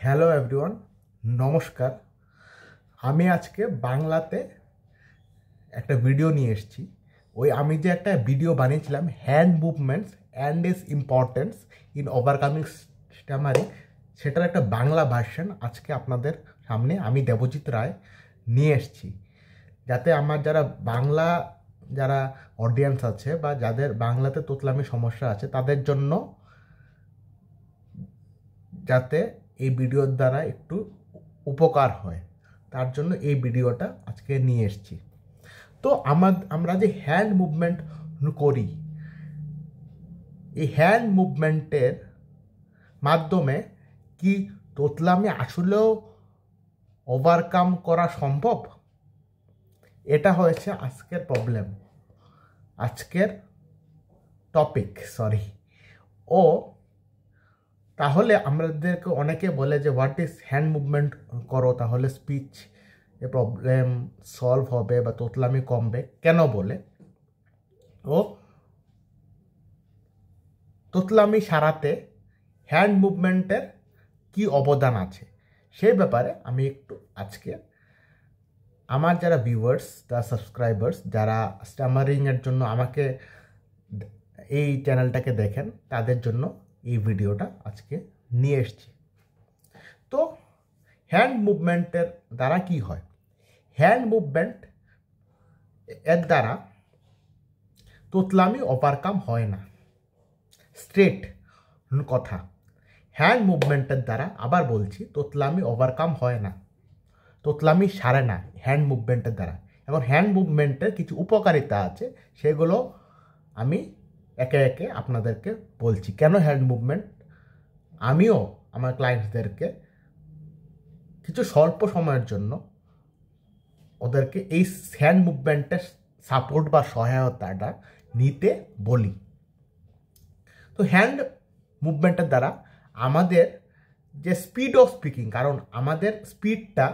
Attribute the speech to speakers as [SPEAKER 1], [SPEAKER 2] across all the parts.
[SPEAKER 1] Hello everyone, নমস্কার। আমি আজকে বাংলাতে একটা ভিডিও নিয়ে এসেছি। আমি যে একটা ভিডিও বানিয়েছিলাম, hand movements and is importance in overcoming stammering, সেটার একটা বাংলা ভার্সন আজকে আপনাদের সামনে আমি দেবজিৎ রায় নিয়ে এসেছি, যাতে আমার যারা অডিয়েন্স আছে বা যাদের বাংলাতে তোতলামি সমস্যা আছে তাদের জন্য যাতে এই ভিডিওর দ্বারা একটু উপকার হয়, তার জন্য এই ভিডিওটা আজকে নিয়ে এসেছি। তো আমরা যে হ্যান্ড মুভমেন্ট করি, এই হ্যান্ড মুভমেন্টের মাধ্যমে কি তোতলামি আসলেও ওভারকাম করা সম্ভব? এটা হয়েছে আজকের প্রবলেম, আজকের টপিক। তাহলে আমাদেরকে অনেকে বলে যে হোয়াট ইজ হ্যান্ড মুভমেন্ট করো, তাহলে স্পিচ প্রবলেম সলভ হবে বা তোতলামি কমবে। কেন বলে? তোতলামি সারাতে হ্যান্ড মুভমেন্টের কি অবদান আছে সেই ব্যাপারে আমি একটু আজকে আমার যারা ভিউয়ার্স, যারা সাবস্ক্রাইবার্স, যারা স্ট্যামারিংয়ের জন্য আমাকে এই চ্যানেলটাকে দেখেন, তাদের জন্য এই ভিডিওটা আজকে নিয়ে এসেছি। তো হ্যান্ড মুভমেন্টের দ্বারা কি হয়? হ্যান্ড মুভমেন্ট এর দ্বারা তোতলামি ওভারকাম হয় না, স্ট্রেট কথা। হ্যান্ড মুভমেন্টের দ্বারা, আবার বলছি, তোতলামি ওভারকাম হয় না, তোতলামি সারে না হ্যান্ড মুভমেন্টের দ্বারা। এখন হ্যান্ড মুভমেন্টের কিছু উপকারিতা আছে, সেগুলো আমি একে একে আপনাদেরকে বলছি। কেন হ্যান্ড মুভমেন্ট আমিও আমার ক্লায়েন্টসদেরকে কিছু স্বল্প সময়ের জন্য ওদেরকে এই হ্যান্ড মুভমেন্টের সাপোর্ট বা সহায়তাটা নিতে বলি। তো হ্যান্ড মুভমেন্টের দ্বারা আমাদের যে স্পিড অফ স্পিকিং, কারণ আমাদের স্পিডটা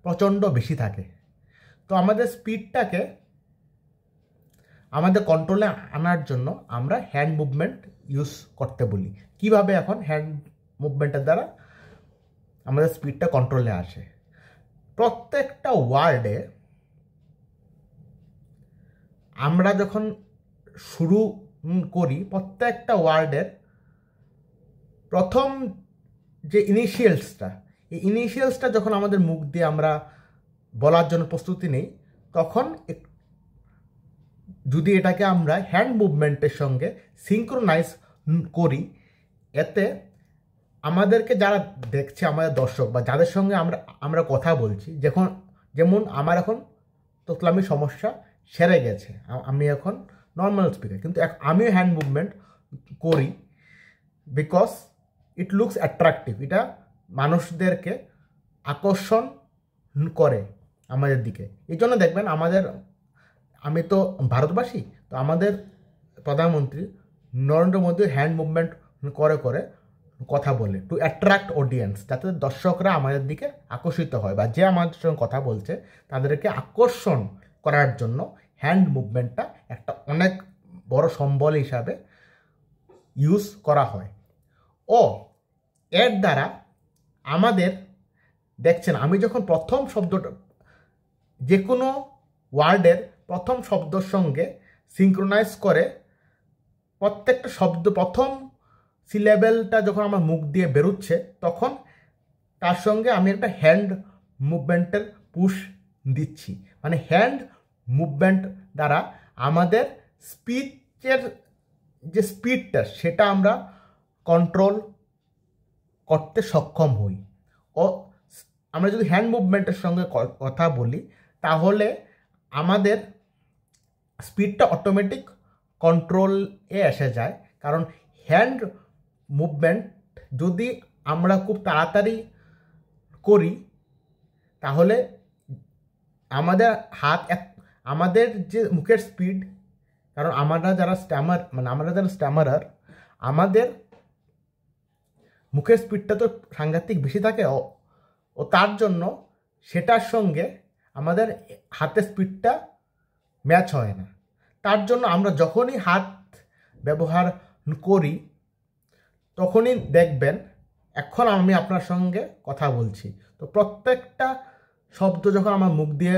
[SPEAKER 1] প্রচণ্ড বেশি থাকে, তো আমাদের স্পিডটাকে আমাদের কন্ট্রোলে আনার জন্য আমরা হ্যান্ড মুভমেন্ট ইউজ করতে বলি। কিভাবে এখন হ্যান্ড মুভমেন্টের দ্বারা আমাদের স্পিডটা কন্ট্রোলে আসে? প্রত্যেকটা ওয়ার্ডে আমরা যখন শুরু করি, প্রত্যেকটা ওয়ার্ডের প্রথম যে ইনিশিয়ালসটা, এই ইনিশিয়ালসটা যখন আমাদের মুখ দিয়ে আমরা বলার জন্য প্রস্তুতি নেই, তখন যদি এটাকে আমরা হ্যান্ড মুভমেন্টের সঙ্গে সিঙ্ক্রোনাইজ করি, এতে আমাদেরকে যারা দেখছে, আমাদের দর্শক বা যাদের সঙ্গে আমরা কথা বলছি, যেমন আমার এখন তোতলামি সমস্যা সেরে গেছে, আমি এখন নর্মাল স্পিকার, কিন্তু আমিও হ্যান্ড মুভমেন্ট করি বিকজ ইট লুকস অ্যাট্রাকটিভ। এটা মানুষদেরকে আকর্ষণ করে আমাদের দিকে। এই জন্য দেখবেন আমি তো ভারতবাসী, তো আমাদের প্রধানমন্ত্রী নরেন্দ্র মোদী হ্যান্ড মুভমেন্ট করে করে কথা বলে, টু অ্যাট্রাক্ট অডিয়েন্স, যাতে দর্শকরা আমাদের দিকে আকর্ষিত হয়, বা যে আমাদের সঙ্গে কথা বলছে তাদেরকে আকর্ষণ করার জন্য হ্যান্ড মুভমেন্টটা একটা অনেক বড় সম্বল হিসাবে ইউজ করা হয়। এর দ্বারা আমাদের দেখছেন, আমি যখন প্রথম শব্দটা, যে কোনো ওয়ার্ডের প্রথম শব্দর সঙ্গে সিঙ্ক্রোনাইজ করে প্রত্যেকটা শব্দ, প্রথম সিলেবেলটা যখন আমার মুখ দিয়ে বেরোচ্ছে, তখন তার সঙ্গে আমি একটা হ্যান্ড মুভমেন্টের পুশ দিচ্ছি। মানে হ্যান্ড মুভমেন্ট দ্বারা আমাদের স্পিচের যে স্পিডটা, সেটা আমরা কন্ট্রোল করতে সক্ষম হই। আমরা যদি হ্যান্ড মুভমেন্টের সঙ্গে কথা বলি, তাহলে আমাদের স্পিডটা অটোমেটিক কন্ট্রোলে এসে যায়। কারণ হ্যান্ড মুভমেন্ট যদি আমরা খুব তাড়াতাড়ি করি, তাহলে আমাদের যে মুখের স্পিড, কারণ আমরা যারা স্ট্যামারার, আমাদের মুখের স্পিডটা তো সাংঘাতিক বেশি থাকে, ও তার জন্য সেটার সঙ্গে আমাদের হাতের স্পিডটা ম্যাচ হয় না। তার জন্য আমরা যখনই হাত ব্যবহার করি, তখনই দেখবেন এখন আমি আপনার সঙ্গে কথা বলছি, তো প্রত্যেকটা শব্দ যখন আমার মুখ দিয়ে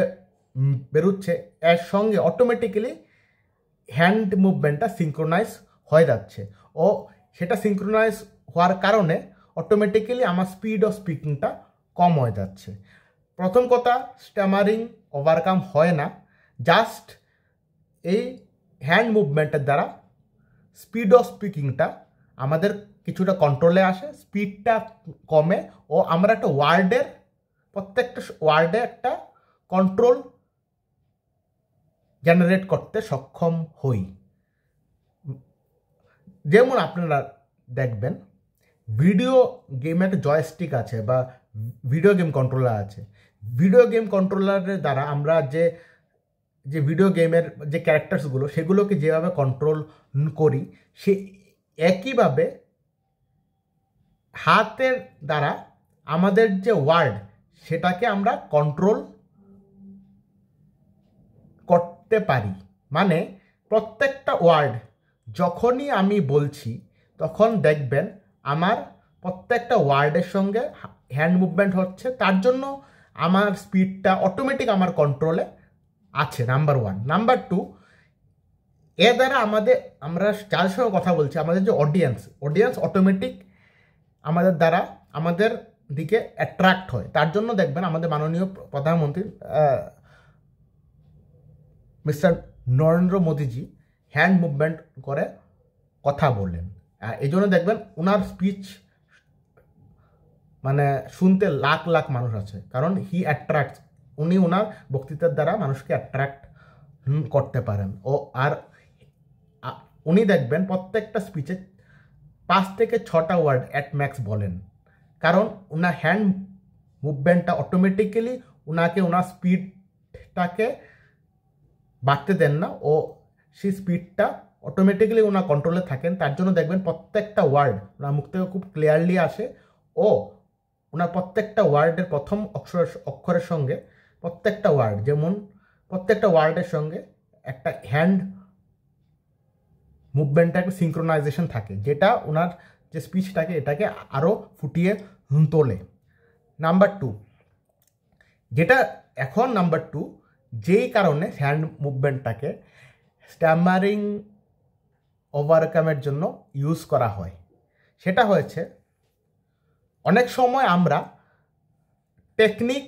[SPEAKER 1] বেরোচ্ছে এর সঙ্গে অটোমেটিক্যালি হ্যান্ড মুভমেন্টটা সিঙ্ক্রোনাইজ হয়ে যাচ্ছে, ও সেটা সিঙ্ক্রোনাইজ হওয়ার কারণে অটোমেটিক্যালি আমার স্পিড অফ স্পিকিংটা কম হয়ে যাচ্ছে। প্রথম কথা, স্ট্যামারিং ওভারকাম হয় না, জাস্ট এই হ্যান্ড মুভমেন্টের দ্বারা স্পিড অফ স্পিকিংটা আমাদের কিছুটা কন্ট্রোলে আসে, স্পিডটা কমে, ও আমরা একটা ওয়ার্ডের প্রত্যেকটা ওয়ার্ডে একটা কন্ট্রোল জেনারেট করতে সক্ষম হই। যেমন আপনারা দেখবেন ভিডিও গেমে একটা জয়স্টিক আছে বা ভিডিও গেম কন্ট্রোলার আছে। ভিডিও গেম কন্ট্রোলারের দ্বারা আমরা যে ভিডিও গেমের যে ক্যারেক্টার্সগুলো সেগুলোকে যেভাবে কন্ট্রোল করি, সে একইভাবে হাতের দ্বারা আমাদের যে ওয়ার্ড সেটাকে আমরা কন্ট্রোল করতে পারি। মানে প্রত্যেকটা ওয়ার্ড যখনই আমি বলছি তখন দেখবেন আমার প্রত্যেকটা ওয়ার্ডের সঙ্গে হ্যান্ড মুভমেন্ট হচ্ছে, তার জন্য আমার স্পিডটা অটোমেটিক আমার কন্ট্রোলে আছে, নাম্বার 1। নাম্বার 2, এর দ্বারা আমরা যার সঙ্গে কথা বলছি আমাদের যে অডিয়েন্স অটোমেটিক আমাদের দ্বারা আমাদের দিকে অ্যাট্রাক্ট হয়। তার জন্য দেখবেন আমাদের মাননীয় প্রধানমন্ত্রী মিস্টার নরেন্দ্র মোদীজি হ্যান্ড মুভমেন্ট করে কথা বললেন। এই জন্য দেখবেন ওনার স্পিচ মানে শুনতে লাখ লাখ মানুষ আছে, কারণ হি অ্যাট্রাক্ট, উনি ওনার বক্তৃতার দ্বারা মানুষকে অ্যাট্রাক্ট করতে পারেন। আর উনি দেখবেন প্রত্যেকটা স্পিচে 5 থেকে 6টা ওয়ার্ড অ্যাট ম্যাক্স বলেন, কারণ ওনার হ্যান্ড মুভমেন্টটা অটোমেটিক্যালি ওনাকে ওনার স্পিডটাকে বাড়তে দেন না, ও সেই স্পিডটা অটোমেটিক্যালি ওনার কন্ট্রোলে থাকেন। তার জন্য দেখবেন প্রত্যেকটা ওয়ার্ড ওনার মুখ থেকে খুব ক্লিয়ারলি আসে, ও ওনার প্রত্যেকটা ওয়ার্ডের প্রথম অক্ষরের সঙ্গে প্রত্যেকটা ওয়ার্ড, যেমন প্রত্যেকটা ওয়ার্ডের সঙ্গে একটা হ্যান্ড মুভমেন্টটা একটা সিঙ্ক্রোনাইজেশন থাকে, যেটা ওনার যে স্পিচটাকে এটাকে আরও ফুটিয়ে তোলে। নাম্বার 2, যেই কারণে হ্যান্ড মুভমেন্টটাকে স্ট্যামারিং ওভারকামের জন্য ইউজ করা হয়, সেটা হয়েছে অনেক সময় আমরা টেকনিক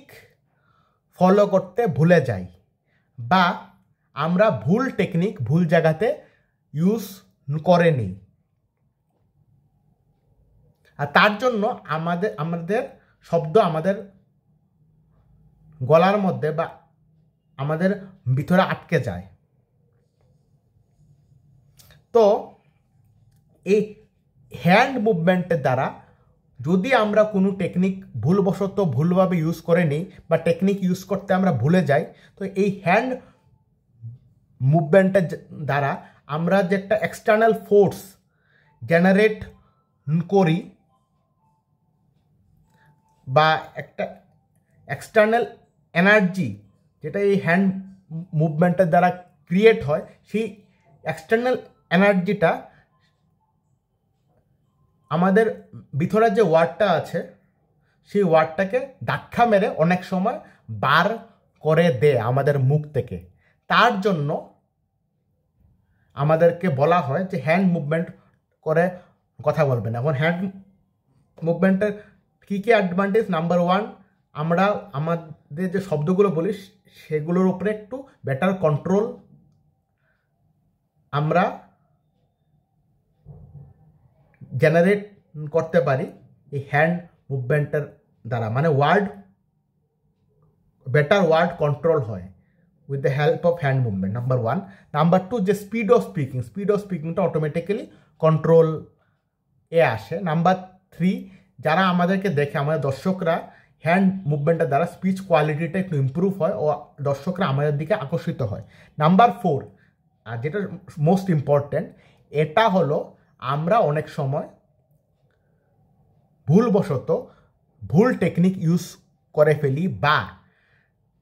[SPEAKER 1] ফলো করতে ভুলে যাই, বা আমরা ভুল টেকনিক ভুল জায়গাতে ইউজ করে নিই, আর তার জন্য আমাদের শব্দ আমাদের গলার মধ্যে বা আমাদের ভিতরে আটকে যায়। তো এই হ্যান্ড মুভমেন্টের দ্বারা যদি আমরা কোনো টেকনিক ভুলভাবে ইউজ করে নিই বা টেকনিক ইউজ করতে আমরা ভুলে যাই, তো এই হ্যান্ড মুভমেন্টের দ্বারা আমরা যে একটা এক্সটার্নাল ফোর্স জেনারেট করি বা একটা এক্সটার্নাল এনার্জি যেটা এই হ্যান্ড মুভমেন্টের দ্বারা ক্রিয়েট হয়, সেই এক্সটার্নাল এনার্জিটা আমাদের ভিতরে যে ওয়ার্ডটা আছে সেই ওয়ার্ডটাকে ধাক্কা মেরে অনেক সময় বার করে দেয় আমাদের মুখ থেকে। তার জন্য আমাদেরকে বলা হয় যে হ্যান্ড মুভমেন্ট করে কথা বলবেন। এখন হ্যান্ড মুভমেন্টের কী কী অ্যাডভান্টেজ? নাম্বার 1, আমরা আমাদের যে শব্দগুলো বলি সেগুলোর উপরে একটু বেটার কন্ট্রোল আমরা জেনারেট করতে পারি এই হ্যান্ড মুভমেন্টের দ্বারা, মানে বেটার ওয়ার্ড কন্ট্রোল হয় with the help of hand movement, number 1। Number 2, যে স্পিড অফ স্পিকিংটা অটোমেটিক্যালি কন্ট্রোল আসে। নাম্বার 3, যারা আমাদেরকে দেখে আমাদের দর্শকরা হ্যান্ড মুভমেন্টের দ্বারা স্পিচ কোয়ালিটিটা একটু ইম্প্রুভ হয় ও দর্শকরা আমাদের দিকে আকর্ষিত হয়। নাম্বার 4, আর যেটা মোস্ট ইম্পর্ট্যান্ট, এটা হলো আমরা অনেক সময় ভুলবশত ভুল টেকনিক ইউজ করে ফেলি বা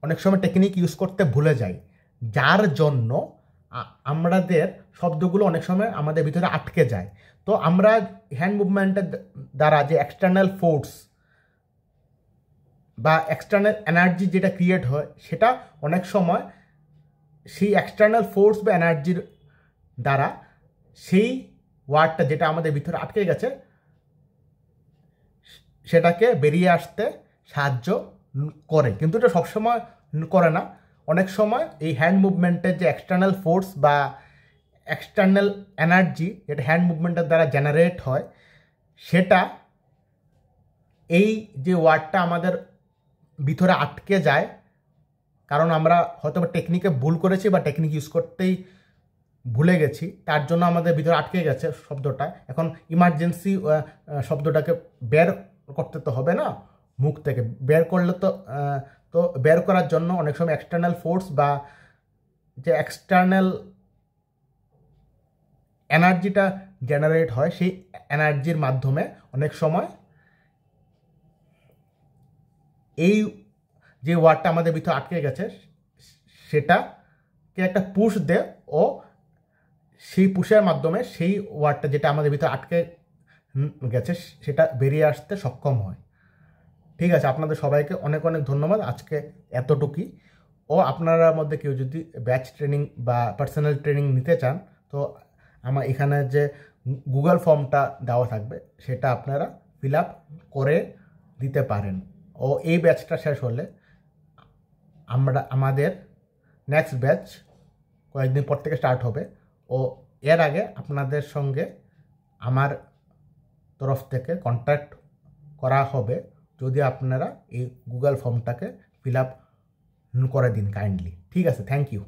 [SPEAKER 1] অনেক সময় টেকনিক ইউজ করতে ভুলে যাই, যার জন্য আমাদের শব্দগুলো অনেক সময় আমাদের ভিতরে আটকে যায়। তো আমরা হ্যান্ড মুভমেন্টের দ্বারা যে এক্সটার্নাল ফোর্স বা এক্সটার্নাল এনার্জি যেটা ক্রিয়েট হয়, সেটা অনেক সময় সেই এক্সটার্নাল ফোর্স বা এনার্জির দ্বারা সেই ওয়ার্ডটা যেটা আমাদের ভিতরে আটকে গেছে সেটাকে বেরিয়ে আসতে সাহায্য করে। কিন্তু এটা সবসময় করে না। অনেক সময় এই হ্যান্ড মুভমেন্টের যে এক্সটার্নাল ফোর্স বা এক্সটার্নাল এনার্জি যেটা হ্যান্ড মুভমেন্টের দ্বারা জেনারেট হয়, সেটা এই যে ওয়ার্ডটা আমাদের ভিতরে আটকে যায়, কারণ আমরা হয়তো টেকনিকে ভুল করেছি বা টেকনিক ইউজ করতেই ভুলে গেছি, তার জন্য আমাদের ভিতরে আটকে গেছে শব্দটা। এখন ইমার্জেন্সি শব্দটাকে বের করতে তো হবে না মুখ থেকে, বের করলে তো বের করার জন্য অনেক সময় এক্সটার্নাল ফোর্স বা যে এক্সটার্নাল এনার্জিটা জেনারেট হয়, সেই এনার্জির মাধ্যমে অনেক সময় এই যে ওয়ার্ডটা আমাদের ভিতরে আটকে গেছে সেটাকে একটা পুশ দেয়, ও সেই পুশের মাধ্যমে সেই ওয়ার্ডটা যেটা আমাদের ভিতরে আটকে গেছে সেটা বেরিয়ে আসতে সক্ষম হয়। ঠিক আছে, আপনাদের সবাইকে অনেক অনেক ধন্যবাদ। আজকে এতটুকুই। ও আপনারা মধ্যে কেউ যদি ব্যাচ ট্রেনিং বা পার্সোনাল ট্রেনিং নিতে চান, তো আমার এখানে যে গুগল ফর্মটা দেওয়া থাকবে সেটা আপনারা ফিল আপ করে দিতে পারেন। ও এই ব্যাচটা শেষ হলে আমাদের নেক্সট ব্যাচ কয়েকদিন পর থেকে স্টার্ট হবে। ও এর আগে আপনাদের সঙ্গে আমার তরফ থেকে কন্ট্যাক্ট করা হবে যদি আপনারা এই গুগল ফর্মটাকে ফিল আপ করে দিন কাইন্ডলি। ঠিক আছে, থ্যাংক ইউ।